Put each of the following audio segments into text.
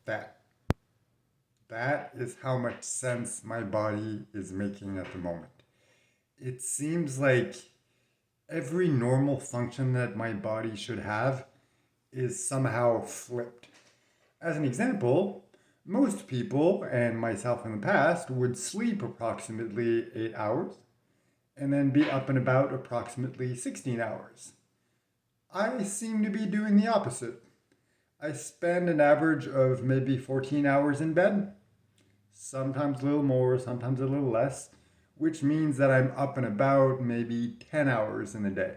That. That is how much sense my body is making at the moment. It seems like every normal function that my body should have is somehow flipped. As an example, most people, and myself in the past, would sleep approximately 8 hours and then be up and about approximately 16 hours. I seem to be doing the opposite. I spend an average of maybe 14 hours in bed, sometimes a little more, sometimes a little less, which means that I'm up and about maybe 10 hours in the day.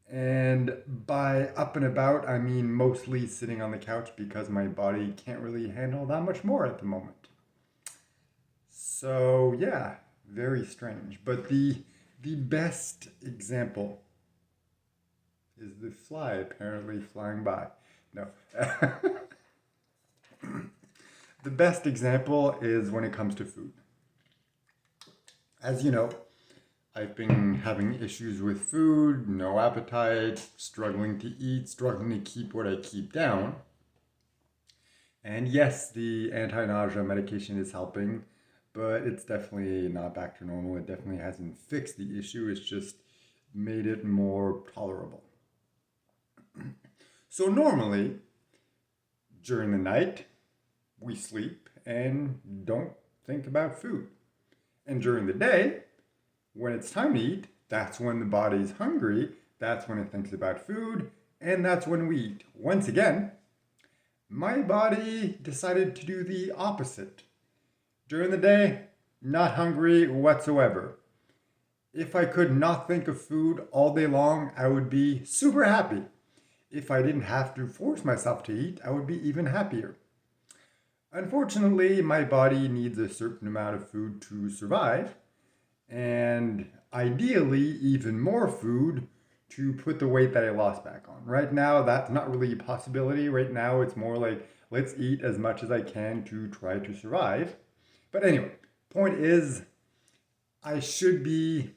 And by up and about, I mean mostly sitting on the couch because my body can't really handle that much more at the moment. So, yeah, very strange. But the best example is the fly apparently flying by. No. The best example is when it comes to food. As you know, I've been having issues with food, no appetite, struggling to eat, struggling to keep what I keep down. And yes, the anti nausea medication is helping, but it's definitely not back to normal. It definitely hasn't fixed the issue, it's just made it more tolerable. So, normally, during the night, we sleep and don't think about food. And during the day, when it's time to eat, that's when the body's hungry, that's when it thinks about food, and that's when we eat. Once again, my body decided to do the opposite. During the day, not hungry whatsoever. If I could not think of food all day long, I would be super happy. If I didn't have to force myself to eat, I would be even happier. Unfortunately, my body needs a certain amount of food to survive, and ideally, even more food to put the weight that I lost back on. Right now, that's not really a possibility. Right now, it's more like let's eat as much as I can to try to survive. But anyway, point is, I should be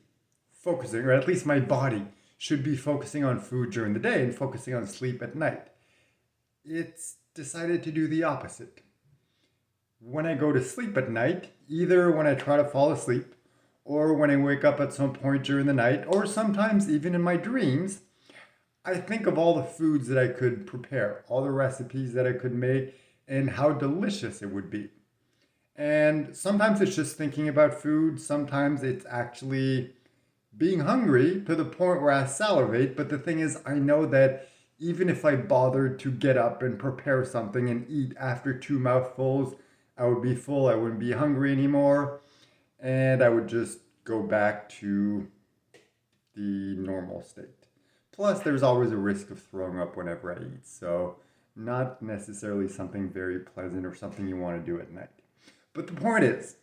focusing, or at least my body should be focusing on food during the day and focusing on sleep at night. It's decided to do the opposite. When I go to sleep at night, either when I try to fall asleep or when I wake up at some point during the night, or sometimes even in my dreams, I think of all the foods that I could prepare, all the recipes that I could make, and how delicious it would be. And sometimes it's just thinking about food, sometimes it's actually being hungry to the point where I salivate. But the thing is, I know that even if I bothered to get up and prepare something and eat after two mouthfuls, I would be full, I wouldn't be hungry anymore, and I would just go back to the normal state. Plus, there's always a risk of throwing up whenever I eat, so not necessarily something very pleasant or something you want to do at night. But the point is,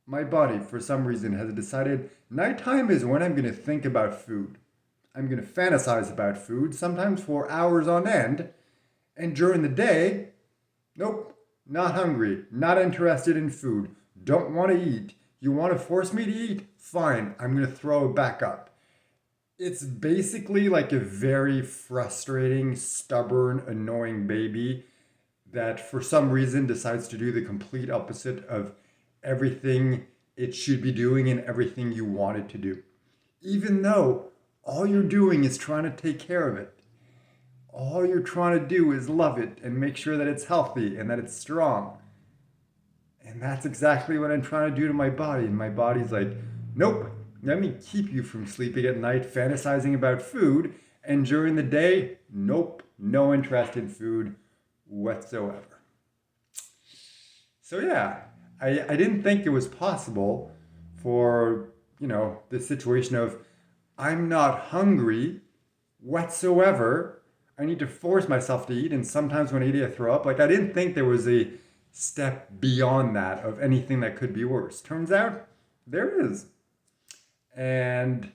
my body, for some reason, has decided nighttime is when I'm going to think about food. I'm going to fantasize about food, sometimes for hours on end, and during the day, nope, not hungry, not interested in food, don't want to eat. You want to force me to eat? Fine, I'm going to throw it back up. It's basically like a very frustrating, stubborn, annoying baby that for some reason decides to do the complete opposite of everything it should be doing and everything you want it to do. Even though all you're doing is trying to take care of it. All you're trying to do is love it and make sure that it's healthy and that it's strong. And that's exactly what I'm trying to do to my body. And my body's like, nope, let me keep you from sleeping at night, fantasizing about food. And during the day, nope, no interest in food whatsoever. So yeah, I didn't think it was possible for, the situation of I'm not hungry whatsoever. I need to force myself to eat, and sometimes when I eat, I throw up. Like, I didn't think there was a step beyond that of anything that could be worse. Turns out there is. And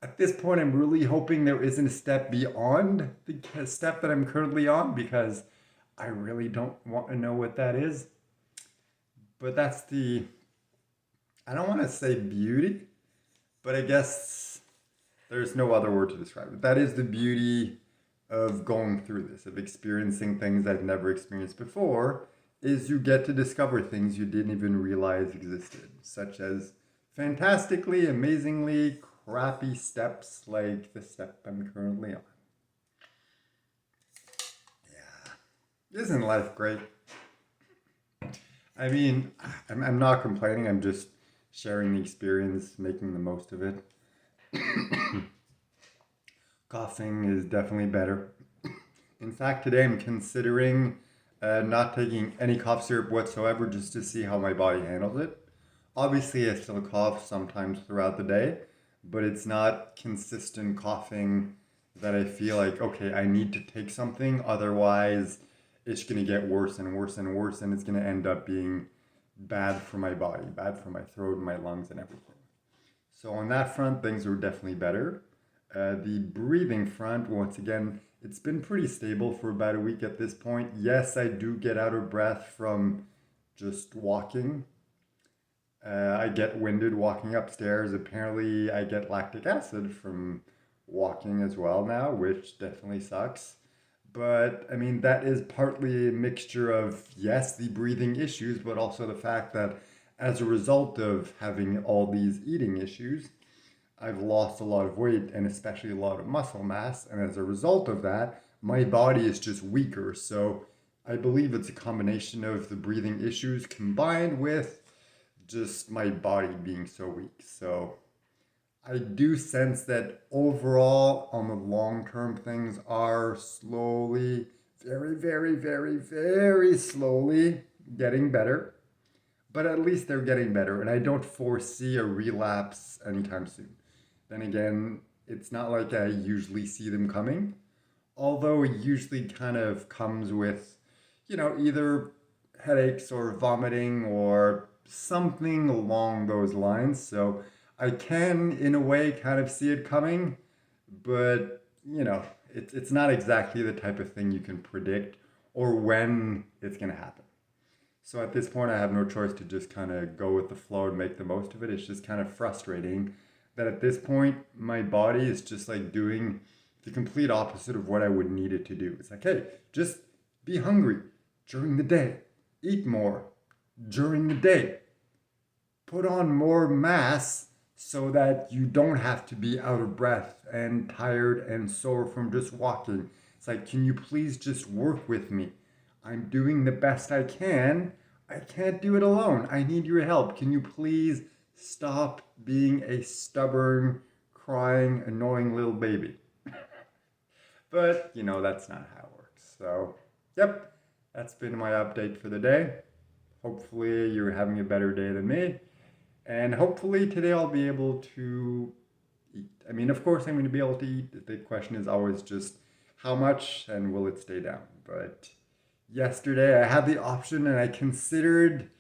at this point, I'm really hoping there isn't a step beyond the step that I'm currently on because I really don't want to know what that is. But that's I don't want to say beauty, but I guess there's no other word to describe it. That is the beauty of going through this, of experiencing things I've never experienced before, is you get to discover things you didn't even realize existed, such as fantastically, amazingly crappy steps like the step I'm currently on. Yeah. Isn't life great? I mean, I'm not complaining, I'm just sharing the experience, making the most of it. Coughing is definitely better. In fact, today I'm considering not taking any cough syrup whatsoever just to see how my body handles it. Obviously, I still cough sometimes throughout the day, but it's not consistent coughing that I feel like, okay, I need to take something, otherwise, it's going to get worse and worse and worse, and it's going to end up being bad for my body, bad for my throat, my lungs, and everything. So, on that front, things are definitely better. The breathing front, once again, it's been pretty stable for about a week at this point. Yes, I do get out of breath from just walking. I get winded walking upstairs. Apparently, I get lactic acid from walking as well now, which definitely sucks. But I mean, that is partly a mixture of, yes, the breathing issues, but also the fact that as a result of having all these eating issues, I've lost a lot of weight and especially a lot of muscle mass. And as a result of that, my body is just weaker. So I believe it's a combination of the breathing issues combined with just my body being so weak. So I do sense that overall, on the long term, things are slowly, very, very, very, very slowly getting better. But at least they're getting better, and I don't foresee a relapse anytime soon. Then again, it's not like I usually see them coming, although it usually kind of comes with, either headaches or vomiting or something along those lines. So I can, in a way, kind of see it coming, but, it's not exactly the type of thing you can predict or when it's going to happen. So at this point, I have no choice to just kind of go with the flow and make the most of it. It's just kind of frustrating that at this point, my body is just like doing the complete opposite of what I would need it to do. It's like, hey, just be hungry during the day, eat more during the day, put on more mass so that you don't have to be out of breath and tired and sore from just walking. It's like, can you please just work with me? I'm doing the best I can. I can't do it alone. I need your help. Can you please stop being a stubborn, crying, annoying little baby? But, that's not how it works. So, yep, that's been my update for the day. Hopefully, you're having a better day than me. And hopefully, today I'll be able to eat. I mean, of course, I'm going to be able to eat. The question is always just how much and will it stay down? But yesterday I had the option and I considered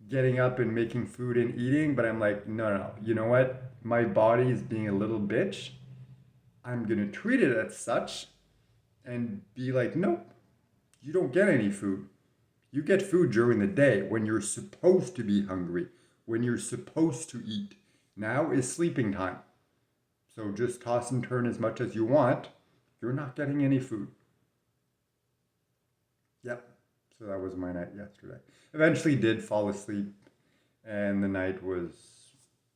getting up and making food and eating, but I'm like, no. You know what? My body is being a little bitch. I'm going to treat it as such and be like, nope, you don't get any food. You get food during the day when you're supposed to be hungry, when you're supposed to eat. Now is sleeping time. So just toss and turn as much as you want. You're not getting any food. Yep. So that was my night yesterday. Eventually did fall asleep, and the night was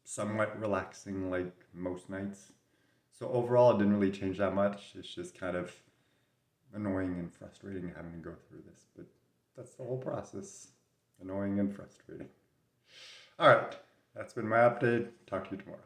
somewhat relaxing like most nights. So overall, it didn't really change that much. It's just kind of annoying and frustrating having to go through this. But that's the whole process. Annoying and frustrating. All right. That's been my update. Talk to you tomorrow.